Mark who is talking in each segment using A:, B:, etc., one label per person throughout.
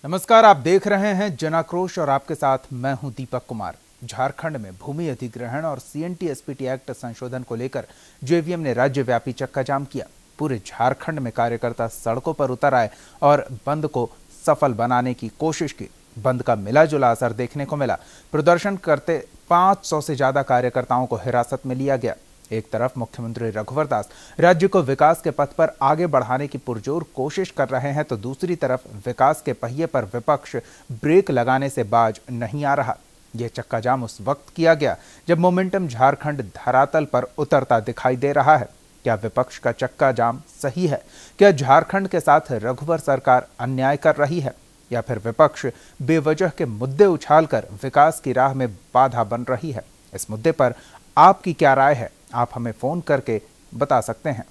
A: नमस्कार, आप देख रहे हैं जनाक्रोश और आपके साथ मैं हूं दीपक कुमार। झारखंड में भूमि अधिग्रहण और सीएनटी-एसपीटी एक्ट संशोधन को लेकर जेवीएम ने राज्यव्यापी चक्का जाम किया। पूरे झारखंड में कार्यकर्ता सड़कों पर उतर आए और बंद को सफल बनाने की कोशिश की। बंद का मिला जुला असर देखने को मिला। प्रदर्शन करते 500 से ज्यादा कार्यकर्ताओं को हिरासत में लिया गया। एक तरफ मुख्यमंत्री रघुवर दास राज्य को विकास के पथ पर आगे बढ़ाने की पुरजोर कोशिश कर रहे हैं, तो दूसरी तरफ विकास के पहिए पर विपक्ष ब्रेक लगाने से बाज नहीं आ रहा। यह चक्का जाम उस वक्त किया गया जब मोमेंटम झारखंड धरातल पर उतरता दिखाई दे रहा है। क्या विपक्ष का चक्का जाम सही है? क्या झारखंड के साथ रघुवर सरकार अन्याय कर रही है, या फिर विपक्ष बेवजह के मुद्दे उछालकर विकास की राह में बाधा बन रही है? इस मुद्दे पर आपकी क्या राय है? आप हमें फोन करके बता सकते हैं।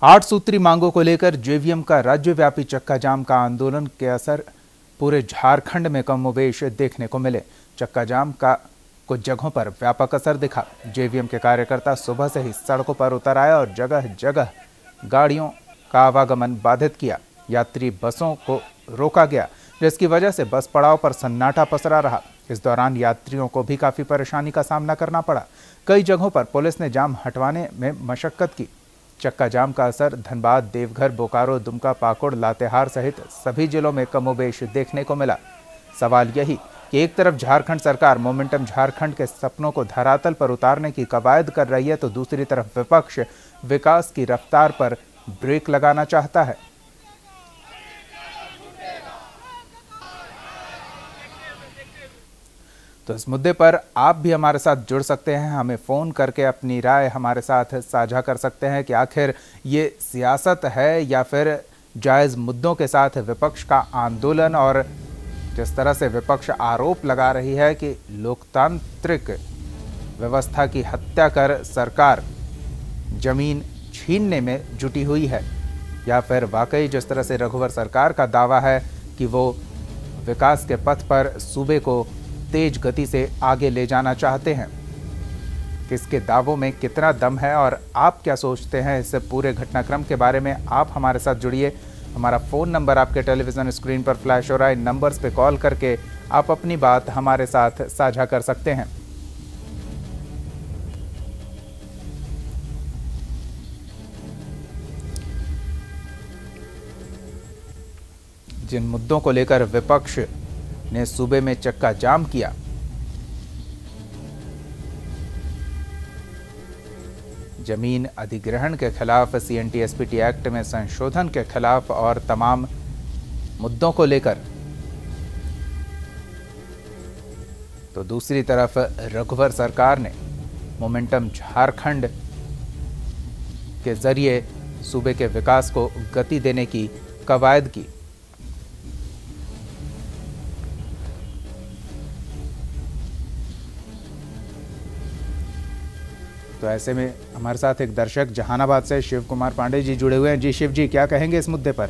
A: आठ सूत्री मांगों को लेकर जेवीएम का राज्यव्यापी चक्का जाम का आंदोलन के असर पूरे झारखंड में कमोबेश देखने को मिले। चक्का जाम का कुछ जगहों पर व्यापक असर दिखा। जेवीएम के कार्यकर्ता सुबह से ही सड़कों पर उतर आए और जगह जगह गाड़ियों का आवागमन बाधित किया। यात्री बसों को रोका गया, जिसकी वजह से बस पड़ाव पर सन्नाटा पसरा रहा। इस दौरान यात्रियों को भी काफी परेशानी का सामना करना पड़ा। कई जगहों पर पुलिस ने जाम हटवाने में मशक्कत की। चक्का जाम का असर धनबाद, देवघर, बोकारो, दुमका, पाकुड़, लातेहार सहित सभी जिलों में कमोबेश देखने को मिला। सवाल यही कि एक तरफ झारखंड सरकार मोमेंटम झारखंड के सपनों को धरातल पर उतारने की कवायद कर रही है, तो दूसरी तरफ विपक्ष विकास की रफ्तार पर ब्रेक लगाना चाहता है। तो इस मुद्दे पर आप भी हमारे साथ जुड़ सकते हैं। हमें फोन करके अपनी राय हमारे साथ साझा कर सकते हैं कि आखिर ये सियासत है या फिर जायज मुद्दों के साथ विपक्ष का आंदोलन। और जिस तरह से विपक्ष आरोप लगा रही है कि लोकतांत्रिक व्यवस्था की हत्या कर सरकार जमीन छीनने में जुटी हुई है, या फिर वाकई जिस तरह से रघुवर सरकार का दावा है कि वो विकास के पथ पर सूबे को तेज गति से आगे ले जाना चाहते हैं। किसके दावों में कितना दम है और आप क्या सोचते हैं इस पूरे घटनाक्रम के बारे में? आप हमारे साथ जुड़िए। हमारा फ़ोन नंबर आपके टेलीविज़न स्क्रीन पर फ्लैश हो रहा है। इन नंबर्स पे कॉल करके आप अपनी बात हमारे साथ साझा कर सकते हैं। जिन मुद्दों को लेकर विपक्ष ने सूबे में चक्का जाम किया, जमीन अधिग्रहण के खिलाफ, सीएनटी-एसपीटी एक्ट में संशोधन के खिलाफ और तमाम मुद्दों को लेकर, तो दूसरी तरफ रघुवर सरकार ने मोमेंटम झारखंड के जरिए सूबे के विकास को गति देने की कवायद की। तो ऐसे में हमारे साथ एक दर्शक जहानाबाद से शिव कुमार पांडे जी जुड़े हुए हैं। जी शिव जी, क्या कहेंगे इस मुद्दे पर?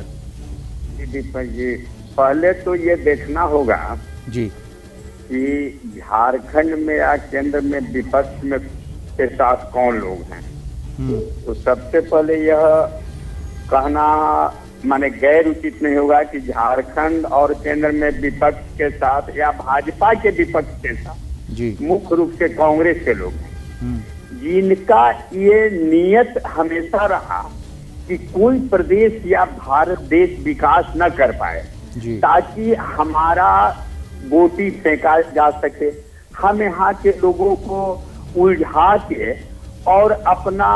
B: जी दीपक जी, पहले तो ये देखना होगा
A: जी
B: कि झारखंड में या केंद्र में विपक्ष में के साथ कौन लोग हैं। तो सबसे पहले यह कहना माने गैर उचित नहीं होगा कि झारखंड और केंद्र में विपक्ष के साथ या भाजपा के विपक्ष के साथ
A: जी
B: मुख्य रूप से कांग्रेस के लोग हैं, जिनका ये नियत हमेशा रहा कि कोई प्रदेश या भारत देश विकास न कर पाए, ताकि हमारा बोटी फेंका जा सके, हम यहाँ के लोगों को उलझा के और अपना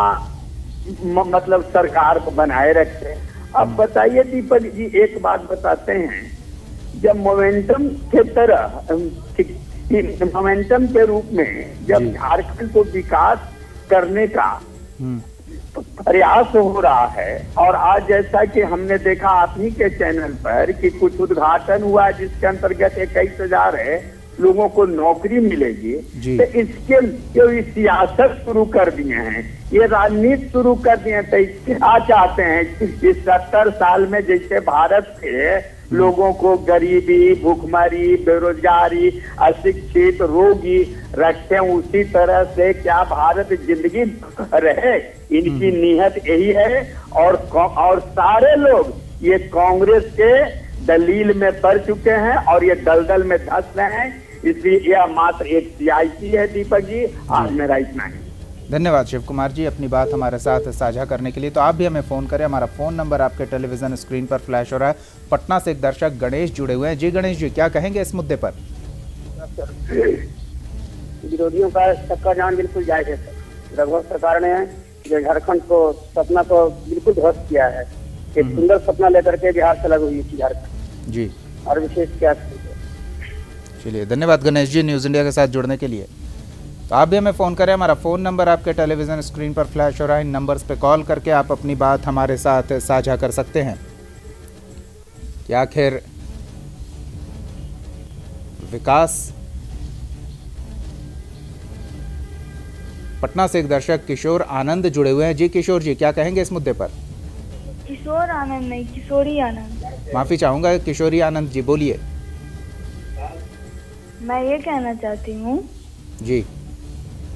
B: मतलब सरकार को बनाए रखे। अब बताइए दीपक जी, एक बात बताते हैं, जब मोमेंटम के तरह मोमेंटम के रूप में जब झारखंड को विकास करने का प्रयास हो रहा है, और आज जैसा कि हमने देखा आप ही के चैनल पर कि कुछ उद्घाटन हुआ जिसके अंतर्गत 21,000 लोगों को नौकरी मिलेगी, तो इसके जो सियासत शुरू कर दिए हैं, ये राजनीति शुरू कर दिए हैं, तो क्या चाहते हैं कि इस 70 साल में जैसे भारत के लोगों को गरीबी, भूखमरी, बेरोजगारी, अशिक्षित, रोगी रखे उसी तरह से क्या भारत जिंदगी रहे? इनकी नीयत यही है। और सारे लोग ये कांग्रेस के दलील में पड़ चुके हैं और ये दलदल में धंस रहे हैं। इसलिए यह मात्र एक सियासी है। दीपक जी, आज मेरा इतना ही।
A: धन्यवाद शिव कुमार जी अपनी बात हमारे साथ साझा करने के लिए। तो आप भी हमें फ़ोन करें, हमारा फ़ोन नंबर आपके टेलीविज़न स्क्रीन पर फ्लैश हो रहा है। पटना से एक दर्शक गणेश जुड़े हुए हैं। जी गणेश जी, क्या कहेंगे इस मुद्दे पर?
C: विरोधियों का चक्का जाम बिल्कुल जायज है सर। रघुवर सरकार ने जो झारखंड को सपना को बिल्कुल ध्वस्त किया है। एक सुंदर सपना लेकर के बिहार से अलग हुई थी झारखंड
A: जी,
C: और विशेष क्या।
A: चलिए धन्यवाद गणेश जी न्यूज़ इंडिया के साथ जुड़ने के लिए। तो आप भी हमें फ़ोन करें, हमारा फ़ोन नंबर आपके टेलीविज़न स्क्रीन पर फ्लैश हो रहा है। इन नंबर्स पे कॉल करके आप अपनी बात हमारे साथ साझा कर सकते हैं कि आखिर विकास। पटना से एक दर्शक किशोर आनंद जुड़े हुए हैं। जी किशोर जी, क्या कहेंगे इस मुद्दे पर?
D: किशोर आनंद नहीं, किशोरी आनंद।
A: माफ़ी चाहूँगा किशोरी आनंद जी, बोलिए।
D: मैं ये कहना चाहती हूँ
A: जी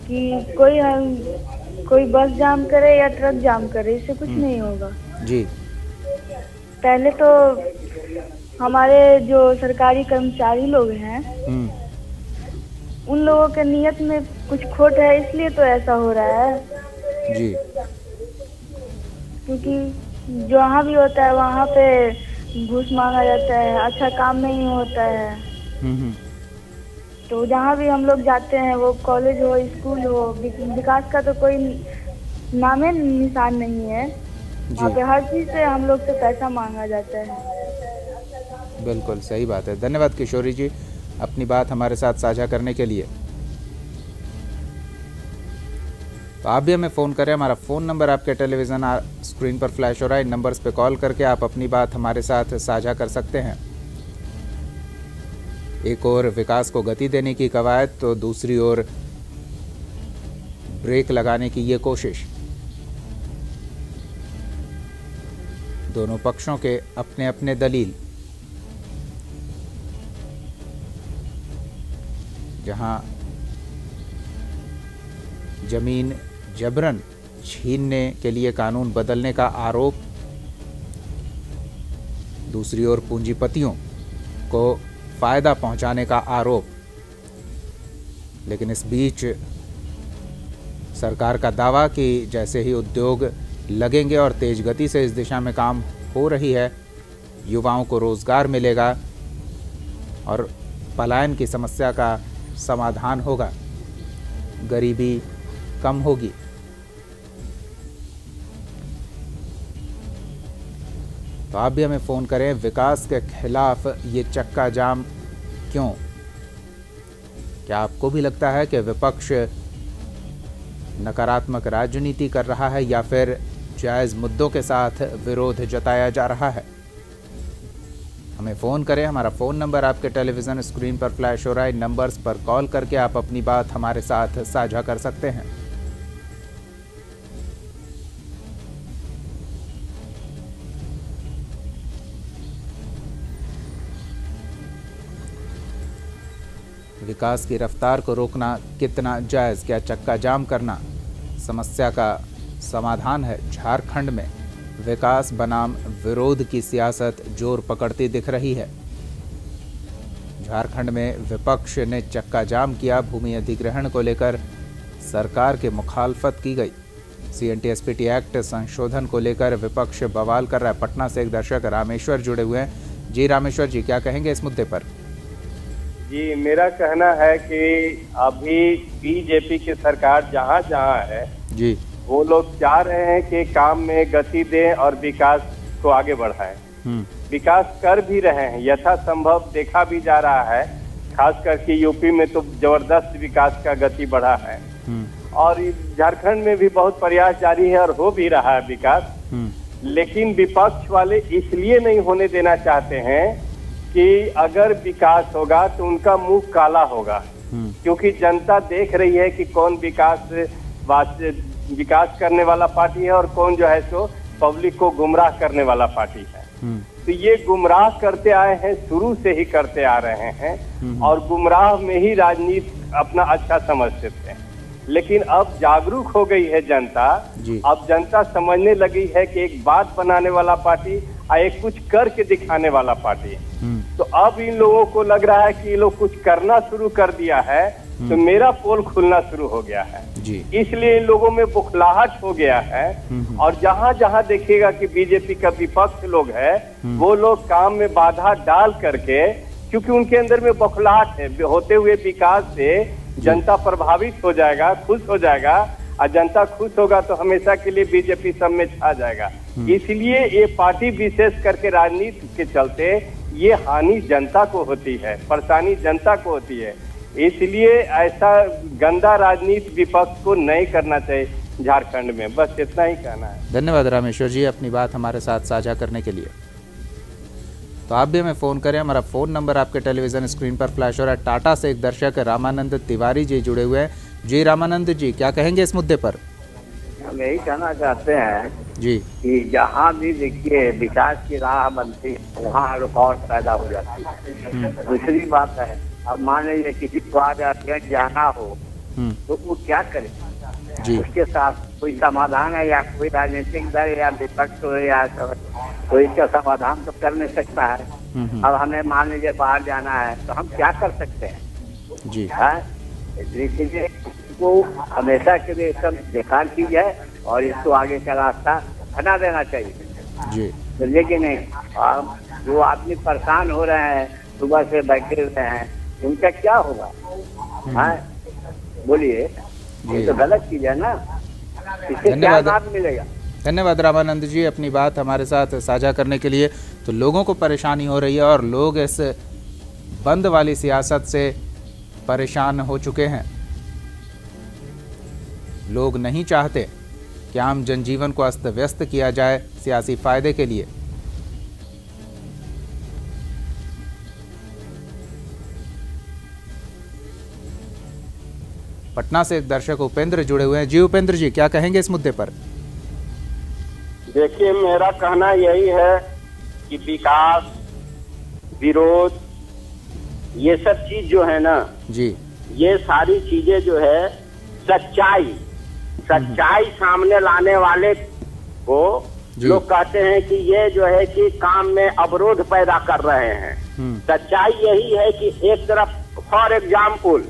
D: कि कोई बस जाम करे या ट्रक जाम करे, इससे कुछ नहीं होगा।
A: जी,
D: पहले तो हमारे जो सरकारी कर्मचारी लोग हैं उन लोगों के नियत में कुछ खोट है, इसलिए तो ऐसा हो रहा है।
A: जी,
D: क्योंकि जहाँ भी होता है वहाँ पे घूस मांगा जाता है, अच्छा काम नहीं होता है। तो जहाँ भी हम लोग जाते हैं, वो कॉलेज हो, स्कूल हो, विकास का तो कोई नामे निशान नहीं है। वहाँ पे हर चीज से हम लोग से पैसा मांगा जाता है।
A: बिल्कुल सही बात है। धन्यवाद किशोरी जी अपनी बात हमारे साथ साझा करने के लिए। तो आप भी हमें फ़ोन करें, हमारा फ़ोन नंबर आपके टेलीविज़न स्क्रीन पर फ्लैश हो रहा है। इन नंबर्स पे कॉल करके आप अपनी बात हमारे साथ साझा कर सकते हैं। एक और विकास को गति देने की कवायद, तो दूसरी ओर ब्रेक लगाने की ये कोशिश। दोनों पक्षों के अपने अपने दलील। जहां जमीन जबरन छीनने के लिए कानून बदलने का आरोप, दूसरी ओर पूंजीपतियों को फायदा पहुंचाने का आरोप। लेकिन इस बीच सरकार का दावा कि जैसे ही उद्योग लगेंगे और तेज गति से इस दिशा में काम हो रही है, युवाओं को रोजगार मिलेगा और पलायन की समस्या का समाधान होगा, गरीबी कम होगी। तो आप भी हमें फ़ोन करें। विकास के खिलाफ ये चक्का जाम क्यों? क्या आपको भी लगता है कि विपक्ष नकारात्मक राजनीति कर रहा है या फिर जायज़ मुद्दों के साथ विरोध जताया जा रहा है? हमें फ़ोन करें, हमारा फ़ोन नंबर आपके टेलीविज़न स्क्रीन पर फ्लैश हो रहा है। इन नंबर्स पर कॉल करके आप अपनी बात हमारे साथ साझा कर सकते हैं। विकास की रफ्तार को रोकना कितना जायज़? क्या चक्का जाम करना समस्या का समाधान है? झारखंड में विकास बनाम विरोध की सियासत जोर पकड़ती दिख रही है। झारखंड में विपक्ष ने चक्का जाम किया। भूमि अधिग्रहण को लेकर सरकार के मुखालफत की गई। CNT-SPT एक्ट संशोधन को लेकर विपक्ष बवाल कर रहा है। पटना से एक दर्शक रामेश्वर जुड़े हुए हैं। जी रामेश्वर जी, क्या कहेंगे इस मुद्दे पर?
E: जी, मेरा कहना है कि अभी बीजेपी की सरकार जहाँ जहाँ है
A: जी,
E: वो लोग चाह रहे हैं कि काम में गति दें और विकास को आगे बढ़ाएं। विकास कर भी रहे हैं, यथासंभव देखा भी जा रहा है। खास करके यूपी में तो जबरदस्त विकास का गति बढ़ा है और झारखंड में भी बहुत प्रयास जारी है और हो भी रहा है विकास। लेकिन विपक्ष वाले इसलिए नहीं होने देना चाहते हैं कि अगर विकास होगा तो उनका मुंह काला होगा, क्योंकि जनता देख रही है कि कौन विकास करने वाला पार्टी है और कौन जो है सो पब्लिक को गुमराह करने वाला पार्टी है। तो ये गुमराह करते आए हैं, शुरू से ही करते आ रहे हैं और गुमराह में ही राजनीति अपना अच्छा समझते थे। लेकिन अब जागरूक हो गई है जनता। अब जनता समझने लगी है कि एक बात बनाने वाला पार्टी और एक कुछ करके दिखाने वाला पार्टी। तो अब इन लोगों को लग रहा है कि ये लोग कुछ करना शुरू कर दिया है, तो मेरा पोल खुलना शुरू हो गया है। इसलिए इन लोगों में बुखलाहट हो गया है। और जहां जहां देखिएगा कि बीजेपी का विपक्ष लोग है, वो लोग काम में बाधा डाल करके, क्योंकि उनके अंदर में बुखलाहट है, होते हुए विकास से जनता प्रभावित हो जाएगा, खुश हो जाएगा। और जनता खुश होगा तो हमेशा के लिए बीजेपी सब में छा जाएगा। इसलिए ये पार्टी विशेष करके राजनीति के चलते ये हानि जनता को होती है, परेशानी जनता को होती है। इसलिए ऐसा गंदा राजनीति विपक्ष को नहीं करना चाहिए झारखंड में। बस इतना ही कहना है।
A: धन्यवाद रामेश्वर जी अपनी बात हमारे साथ साझा करने के लिए। तो आप भी हमें फ़ोन करें, हमारा फ़ोन नंबर आपके टेलीविज़न स्क्रीन पर फ्लैश हो रहा है। टाटा से एक दर्शक रामानंद तिवारी जी जुड़े हुए हैं। जी रामानंद जी, क्या कहेंगे इस मुद्दे पर?
F: हम यही कहना चाहते हैं
A: जी
F: कि जहाँ भी देखिए विकास की राह बनती है वहाँ रुकावट पैदा हो जाती है। दूसरी बात है, अब मान लीजिए किसी को आज अर्जेंट जाना हो तो वो क्या करे जी? उसके साथ कोई समाधान है या कोई राजनीतिक दल या विपक्ष हो या तो इसका समाधान तो कर नहीं सकता है। अब हमें मान लीजिए बाहर जाना है तो हम क्या कर सकते हैं जी? इसलिए इसको हमेशा के लिए सब बेकार की जाए और इसको आगे का रास्ता बना देना चाहिए जी। समझे कि नहीं? और जो आदमी परेशान हो रहे हैं, सुबह से बैठे हुए हैं, उनका क्या होगा? बोलिए, ये तो गलत चीज है ना। इससे क्या लाभ मिलेगा?
A: धन्यवाद रामानंद जी अपनी बात हमारे साथ साझा करने के लिए। तो लोगों को परेशानी हो रही है और लोग इस बंद वाली सियासत से परेशान हो चुके हैं। लोग नहीं चाहते कि आम जनजीवन को अस्त व्यस्त किया जाए सियासी फायदे के लिए। पटना से एक दर्शक उपेंद्र जुड़े हुए हैं। जी उपेंद्र जी, क्या कहेंगे इस मुद्दे पर?
G: देखिए, मेरा कहना यही है कि विकास, विरोध, ये सब चीज जो है ना
A: जी,
G: ये सारी चीजें जो है सच्चाई सामने लाने वाले को लोग कहते हैं कि ये जो है कि काम में अवरोध पैदा कर रहे हैं। सच्चाई यही है कि एक तरफ फॉर एग्जाम्पल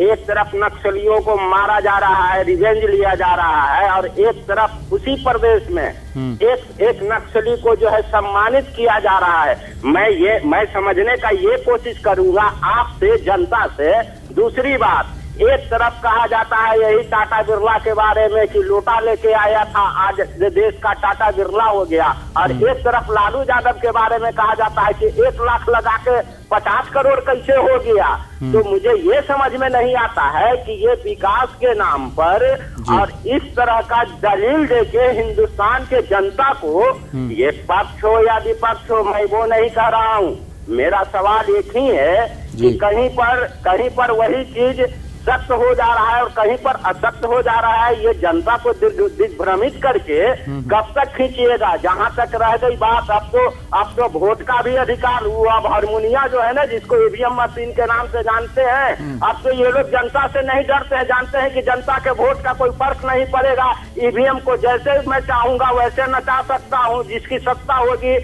G: एक तरफ नक्सलियों को मारा जा रहा है, रिवेंज लिया जा रहा है, और एक तरफ उसी प्रदेश में एक नक्सली को जो है सम्मानित किया जा रहा है। मैं समझने का ये कोशिश करूंगा आपसे, जनता से। दूसरी बात, एक तरफ कहा जाता है यही टाटा बिरला के बारे में कि लोटा लेके आया था, आज देश का टाटा बिरला हो गया, और एक तरफ लालू यादव के बारे में कहा जाता है कि 1 लाख लगा के 50 करोड़ कैसे हो गया। तो मुझे ये समझ में नहीं आता है कि ये विकास के नाम पर और इस तरह का दलील देके हिंदुस्तान के जनता को, ये पक्ष हो या विपक्ष हो, मैं वो नहीं कह रहा हूँ। मेरा सवाल एक ही है कि कहीं पर वही चीज सत्य हो जा रहा है और कहीं पर असत्य हो जा रहा है। ये जनता को दिग्भ्रमित करके कब तक खींचिएगा? जहां तक रह गई बात, अब तो वोट का भी अधिकार हुआ। अब हारमोनिया जो है ना, जिसको ईवीएम मशीन के नाम से जानते हैं, अब तो ये लोग जनता से नहीं डरते हैं। जानते हैं कि जनता के वोट का कोई फर्क नहीं पड़ेगा। ईवीएम को जैसे मैं चाहूंगा वैसे नचा सकता हूँ, जिसकी सत्ता होगी।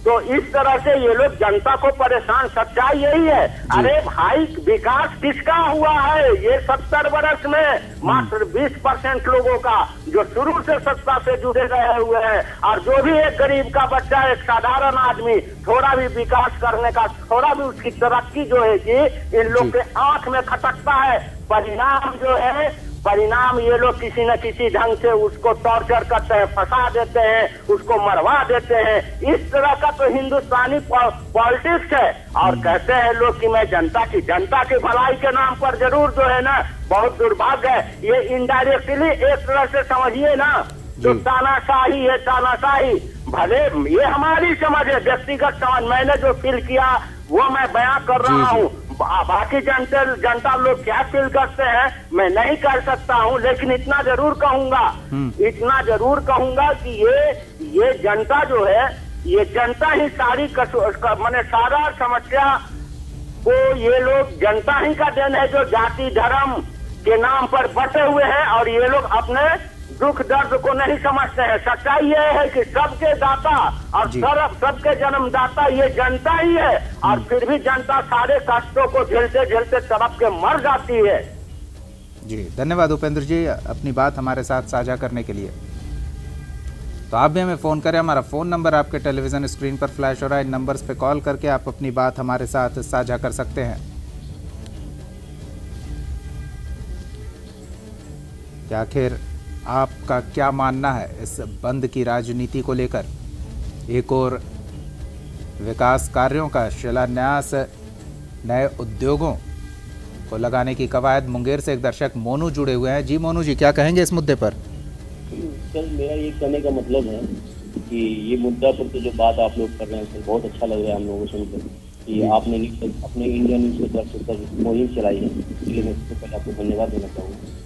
G: तो इस तरह से ये लोग जनता को परेशान, सच्चाई यही है। अरे भाई, विकास किसका हुआ है? ये 70 वर्ष में मात्र 20% लोगों का, जो शुरू से सत्ता से जुड़े रहे हुए हैं। और जो भी एक गरीब का बच्चा, एक साधारण आदमी थोड़ा भी विकास करने का, थोड़ा भी उसकी तरक्की जो है कि इन लोग के आंख में खटकता है। परिणाम ये लोग किसी न किसी ढंग से उसको टॉर्चर करते हैं, फंसा देते हैं, उसको मरवा देते हैं। इस तरह का तो हिंदुस्तानी पॉलिटिक्स है। और कहते हैं लोग कि मैं जनता की भलाई के नाम पर जरूर जो है ना, बहुत दुर्भाग्य है। ये इनडायरेक्टली एक तरह से समझिए ना, तो तानाशाही है, तानाशाही। भले ये हमारी समझ है, व्यक्तिगत समझ, मैंने जो फील किया वो मैं बयां कर रहा हूँ। बाकी जनता लोग क्या फील करते हैं मैं नहीं कर सकता हूँ, लेकिन इतना जरूर कहूंगा कि ये जनता जो है, ये जनता ही सारी माने सारा समस्या को ये लोग जनता ही का देन है, जो जाति धर्म के नाम पर बटे हुए हैं और ये लोग अपने दुख दर्द को नहीं समझते हैं। सच्चाई ये है कि सबके दाता और सबके जन्मदाता ये जनता ही है, और फिर भी जनता सारे कष्टों को झेलते झेलते तड़प के मर जाती है।
A: जी धन्यवाद उपेंद्र जी, अपनी बात हमारे साथ साझा करने के लिए। तो आप भी हमें फ़ोन करें, हमारा फ़ोन नंबर आपके टेलीविज़न स्क्रीन पर फ्लैश हो रहा है। इन नंबर्स पे कॉल करके आप अपनी बात हमारे साथ साझा कर सकते हैं। कि आखिर आपका क्या मानना है इस बंद की राजनीति को लेकर। एक और विकास कार्यों का शिलान्यास, नए उद्योगों को लगाने की कवायद। मुंगेर से एक दर्शक मोनू जुड़े हुए हैं। जी मोनू जी, क्या कहेंगे इस मुद्दे पर?
H: सर मेरा ये कहने का मतलब है कि ये मुद्दा पर तो जो बात आप लोग कर रहे हैं सर, बहुत अच्छा लग रहा है हम लोगों को सुनकर कि आपने अपने इंडिया न्यूज़ की तरफ से सर मुहिम चलाई है, इसलिए मैं सबसे पहले आपको धन्यवाद देना चाहूँगा।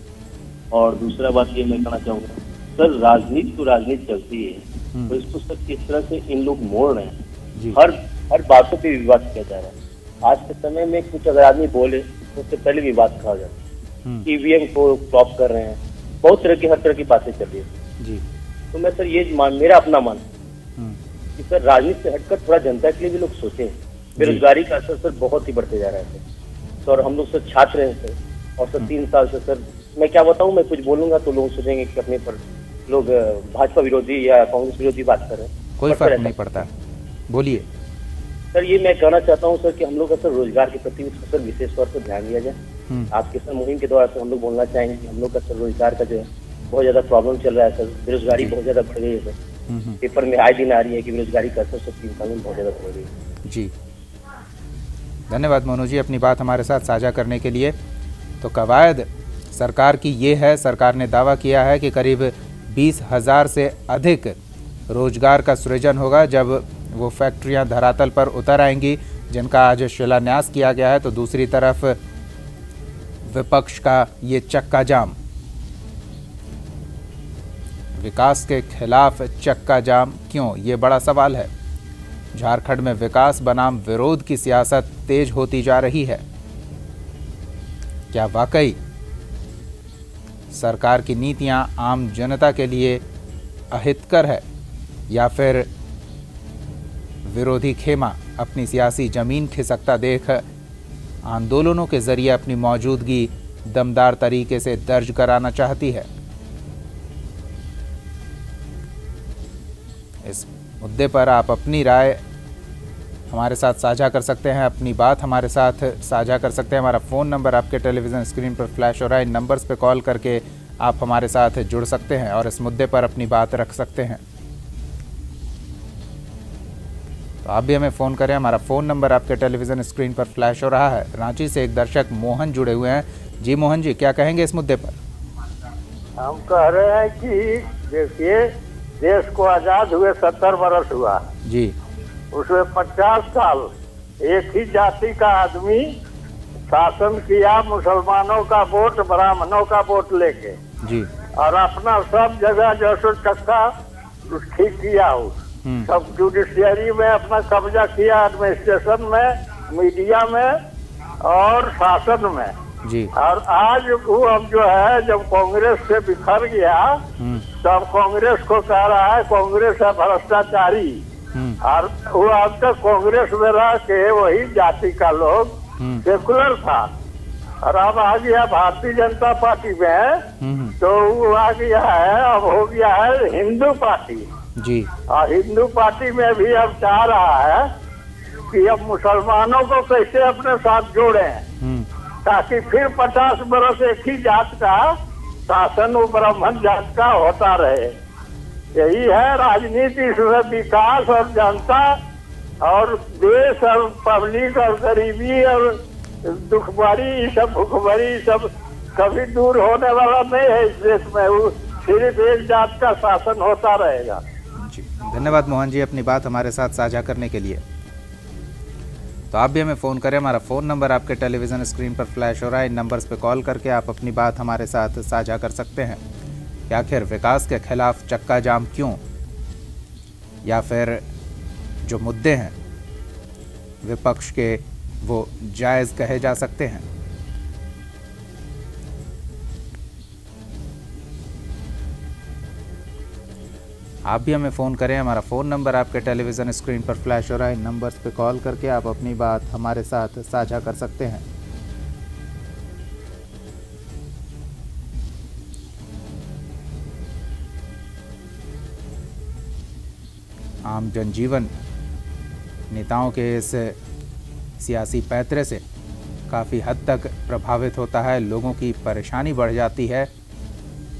H: और दूसरा बात ये मैं कहना चाहूँगा सर, राजनीति तो राजनीति चलती है, तो इसको सर किस तरह से इन लोग मोड़ रहे हैं। हर बातों पर विवाद किया जा रहा है। आज के समय में कुछ अगर आदमी बोले तो उससे पहले विवाद कहा जाता है। ईवीएम को टॉप कर रहे हैं, बहुत तरह की हर तरह की बातें चल रही है जी। तो मैं सर ये मेरा अपना मान कि सर राजनीति से हटकर थोड़ा जनता के लिए भी लोग सोचें। बेरोजगारी का असर सर बहुत ही बढ़ते जा रहा है सर, और हम लोग सर छात्र हैं सर, और सर 3 साल से सर मैं क्या बताऊं, मैं कुछ बोलूंगा तो लोग सोचेंगे कि अपने पर लोग भाजपा विरोधी या कांग्रेस विरोधी बात कर रहे हैं।
A: कोई फर्क नहीं पड़ता, बोलिए
H: सर। ये मैं कहना चाहता हूँ सर कि हम लोग का सर रोजगार के प्रति सर विशेष तौर पर ध्यान दिया जाए। आपके सर मुहिम के द्वारा सर हम लोग बोलना चाहेंगे कि हम लोग का सर रोजगार का जो है बहुत ज्यादा प्रॉब्लम चल रहा है सर, बेरोजगारी बहुत ज्यादा बढ़ गई है सर। पेपर में आए दिन आ रही है कि बेरोजगारी का असर सर 3 साल में बहुत ज्यादा बढ़ गई है
A: जी। धन्यवाद मोनू जी अपनी बात हमारे साथ साझा करने के लिए। तो कवायद सरकार की ये है, सरकार ने दावा किया है कि करीब 20,000 से अधिक रोजगार का सृजन होगा जब वो फैक्ट्रियां धरातल पर उतर आएंगी, जिनका आज शिलान्यास किया गया है। तो दूसरी तरफ विपक्ष का ये चक्का जाम, विकास के खिलाफ चक्का जाम क्यों, ये बड़ा सवाल है। झारखंड में विकास बनाम विरोध की सियासत तेज होती जा रही है। क्या वाकई सरकार की नीतियां आम जनता के लिए अहितकर है, या फिर विरोधी खेमा अपनी सियासी जमीन खिसकता देख आंदोलनों के जरिए अपनी मौजूदगी दमदार तरीके से दर्ज कराना चाहती है? इस मुद्दे पर आप अपनी राय हमारे साथ साझा कर सकते हैं, अपनी बात हमारे साथ साझा कर सकते हैं। हमारा फ़ोन नंबर आपके टेलीविज़न स्क्रीन पर फ्लैश हो रहा है। इन नंबर्स पर कॉल करके आप हमारे साथ जुड़ सकते हैं और इस मुद्दे पर अपनी बात रख सकते हैं। तो आप भी हमें फ़ोन करें, हमारा फ़ोन नंबर आपके टेलीविज़न स्क्रीन पर फ्लैश हो रहा है। रांची से एक दर्शक मोहन जुड़े हुए हैं। जी मोहन जी, क्या कहेंगे इस मुद्दे पर?
I: हम कह रहे हैं कि देखिए, देश को आजाद हुए 70 वर्ष हुआ
A: जी,
I: उसमें 50 साल एक ही जाति का आदमी शासन किया, मुसलमानों का वोट, ब्राह्मणों का वोट लेके
A: जी,
I: और अपना सब जगह जो चक्का ठीक किया हो, सब जुडिशियरी में अपना कब्जा किया, एडमिनिस्ट्रेशन में, मीडिया में और शासन में
A: जी।
I: और आज वो हम जो है जब कांग्रेस से बिखर गया तब कांग्रेस को कह रहा है कांग्रेस है भ्रष्टाचारी, और वो अब तक कांग्रेस में रह के वही जाति का लोग सेकुलर था, और अब आ गया भारतीय जनता पार्टी में, तो वो आ गया है, अब हो गया है हिंदू पार्टी
A: जी।
I: और हिंदू पार्टी में भी अब चाह रहा है कि अब मुसलमानों को कैसे अपने साथ जोड़े, ताकि फिर 50 बरस एक ही जात का शासन वो ब्राह्मण जात का होता रहे। यही है राजनीति, इसमें विकास और जनता और देश और पब्लिक और गरीबी और दुखभरी, ये सब भूखभरी सब कभी दूर होने वाला नहीं है इस देश में। वो सिर्फ एक जात का शासन होता रहेगा
A: जी। धन्यवाद मोहन जी अपनी बात हमारे साथ साझा करने के लिए। तो आप भी हमें फ़ोन करें, हमारा फ़ोन नंबर आपके टेलीविज़न स्क्रीन पर फ्लैश हो रहा है। इन नंबर्स पर कॉल करके आप अपनी बात हमारे साथ साझा कर सकते हैं कि आखिर विकास के खिलाफ चक्का जाम क्यों, या फिर जो मुद्दे हैं विपक्ष के वो जायज़ कहे जा सकते हैं? आप भी हमें फ़ोन करें। हमारा फ़ोन नंबर आपके टेलीविज़न स्क्रीन पर फ्लैश हो रहा है। इन नंबर्स पे कॉल करके आप अपनी बात हमारे साथ साझा कर सकते हैं। आम जनजीवन नेताओं के इस सियासी पैतरे से काफ़ी हद तक प्रभावित होता है, लोगों की परेशानी बढ़ जाती है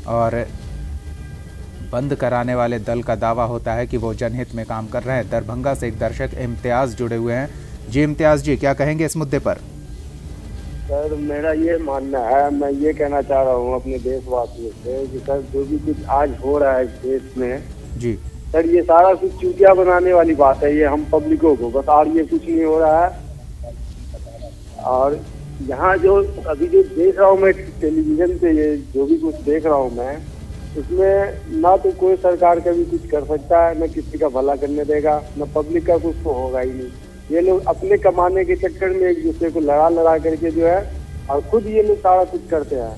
A: और बंद कराने वाले दल का दावा होता है कि वो जनहित में काम कर रहे हैं। दरभंगा से एक दर्शक इम्तियाज जुड़े हुए हैं। जी इम्तियाज जी, क्या कहेंगे इस मुद्दे पर?
J: सर मेरा ये मानना है, मैं ये कहना चाह रहा हूँ अपने देशवासियों से कि सर जो भी कुछ आज हो रहा है इस देश में
A: जी
J: सर, ये सारा कुछ चूतिया बनाने वाली बात है। ये हम पब्लिकों को बस, और ये कुछ नहीं हो रहा है। और यहाँ जो अभी जो देख रहा हूँ मैं टेलीविजन पे, ये जो भी कुछ देख रहा हूँ मैं, इसमें ना तो कोई सरकार का भी कुछ कर सकता है, न किसी का भला करने देगा, न पब्लिक का कुछ तो होगा ही नहीं। ये लोग अपने कमाने के चक्कर में एक दूसरे को लड़ा करके जो है, और खुद ये लोग सारा कुछ करते हैं,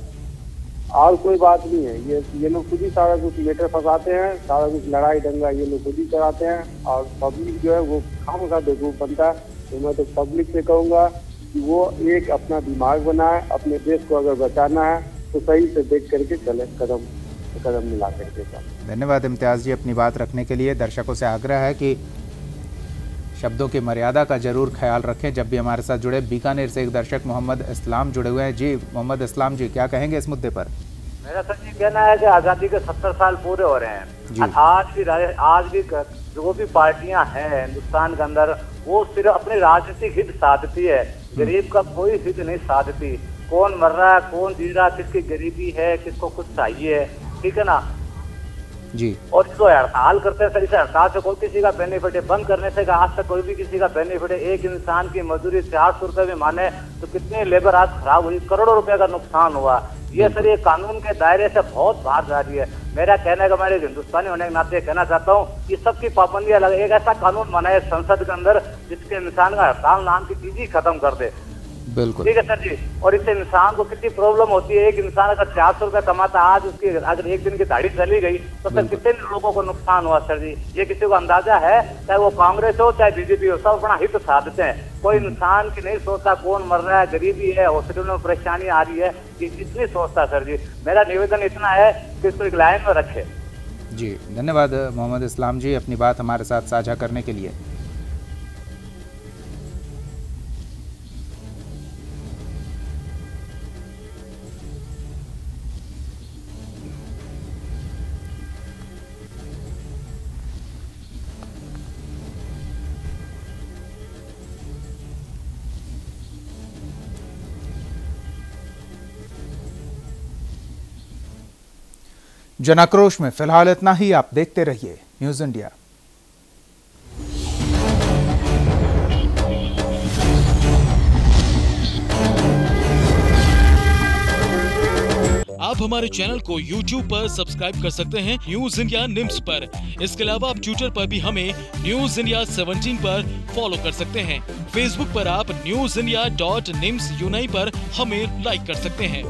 J: और कोई बात नहीं है। ये लोग खुद ही सारा कुछ लेटर फंसाते हैं, सारा कुछ लड़ाई दंगा ये लोग खुद ही कराते हैं, और पब्लिक जो है वो खामखा बेवकूफ बनता है। तो मैं तो पब्लिक से कहूँगा कि वो एक अपना दिमाग बनाए, अपने देश को अगर बचाना है तो सही से देख करके चले, कदम मिला करके।
A: धन्यवाद इम्तियाज जी अपनी बात रखने के लिए। दर्शकों से आग्रह है कि शब्दों की मर्यादा का जरूर ख्याल रखें जब भी हमारे साथ जुड़े। बीकानेर से एक दर्शक मोहम्मद इस्लाम जुड़े हुए हैं। जी मोहम्मद इस्लाम जी, क्या कहेंगे इस मुद्दे पर?
K: मेरा सर ये कहना है कि आज़ादी के 70 साल पूरे हो रहे हैं और आज भी जो भी पार्टियां हैं हिंदुस्तान के अंदर, वो सिर्फ अपने राजनीतिक हित साधती है, गरीब का कोई हित नहीं साधती। कौन मर रहा है, कौन जी रहा, किसकी गरीबी है, किसको कुछ चाहिए, ठीक है ना
A: जी।
K: और जो हड़ताल करते हैं सर, इस हड़ताल से कोई किसी का बेनिफिट है, बंद करने से आज तक कोई भी किसी का बेनिफिट है? एक इंसान की मजदूरी 400 रुपए में माने तो कितनी लेबर आज खराब हुई, करोड़ों रुपए का नुकसान हुआ। ये सर ये कानून के दायरे से बहुत बाहर जा रही है। मेरा कहने का, मेरे हिंदुस्तानी होने के नाते कहना चाहता हूँ कि सबकी पाबंदियां लगे, एक ऐसा कानून बनाए संसद के अंदर जिसके इंसान का हड़ताल नाम की चीज ही खत्म कर दे।
A: बिल्कुल
K: ठीक है सर जी। और इससे इंसान को कितनी प्रॉब्लम होती है। एक इंसान अगर 400 रुपए कमाता, आज उसकी अगर एक दिन की दाढ़ी चली गई तो सर कितने लोगों को नुकसान हुआ सर जी। ये किसी को अंदाजा है? चाहे वो कांग्रेस हो चाहे बीजेपी हो, सब अपना हित साधते हैं। कोई इंसान की नहीं सोचता कौन मर रहा है, गरीबी है, हॉस्पिटल में परेशानी आ रही है, ये कितनी सोचता सर जी। मेरा निवेदन इतना है कि इसको एक लाइन में रखे।
A: जी धन्यवाद मोहम्मद इस्लाम जी अपनी बात हमारे साथ साझा करने के लिए। जनाक्रोश में फिलहाल इतना ही। आप देखते रहिए न्यूज़ इंडिया।
L: आप हमारे चैनल को YouTube पर सब्सक्राइब कर सकते हैं न्यूज़ इंडिया निम्स पर। इसके अलावा आप ट्विटर पर भी हमें न्यूज़ इंडिया 17 पर फॉलो कर सकते हैं। फेसबुक पर आप newsindia.nimsUnai पर हमें लाइक कर सकते हैं।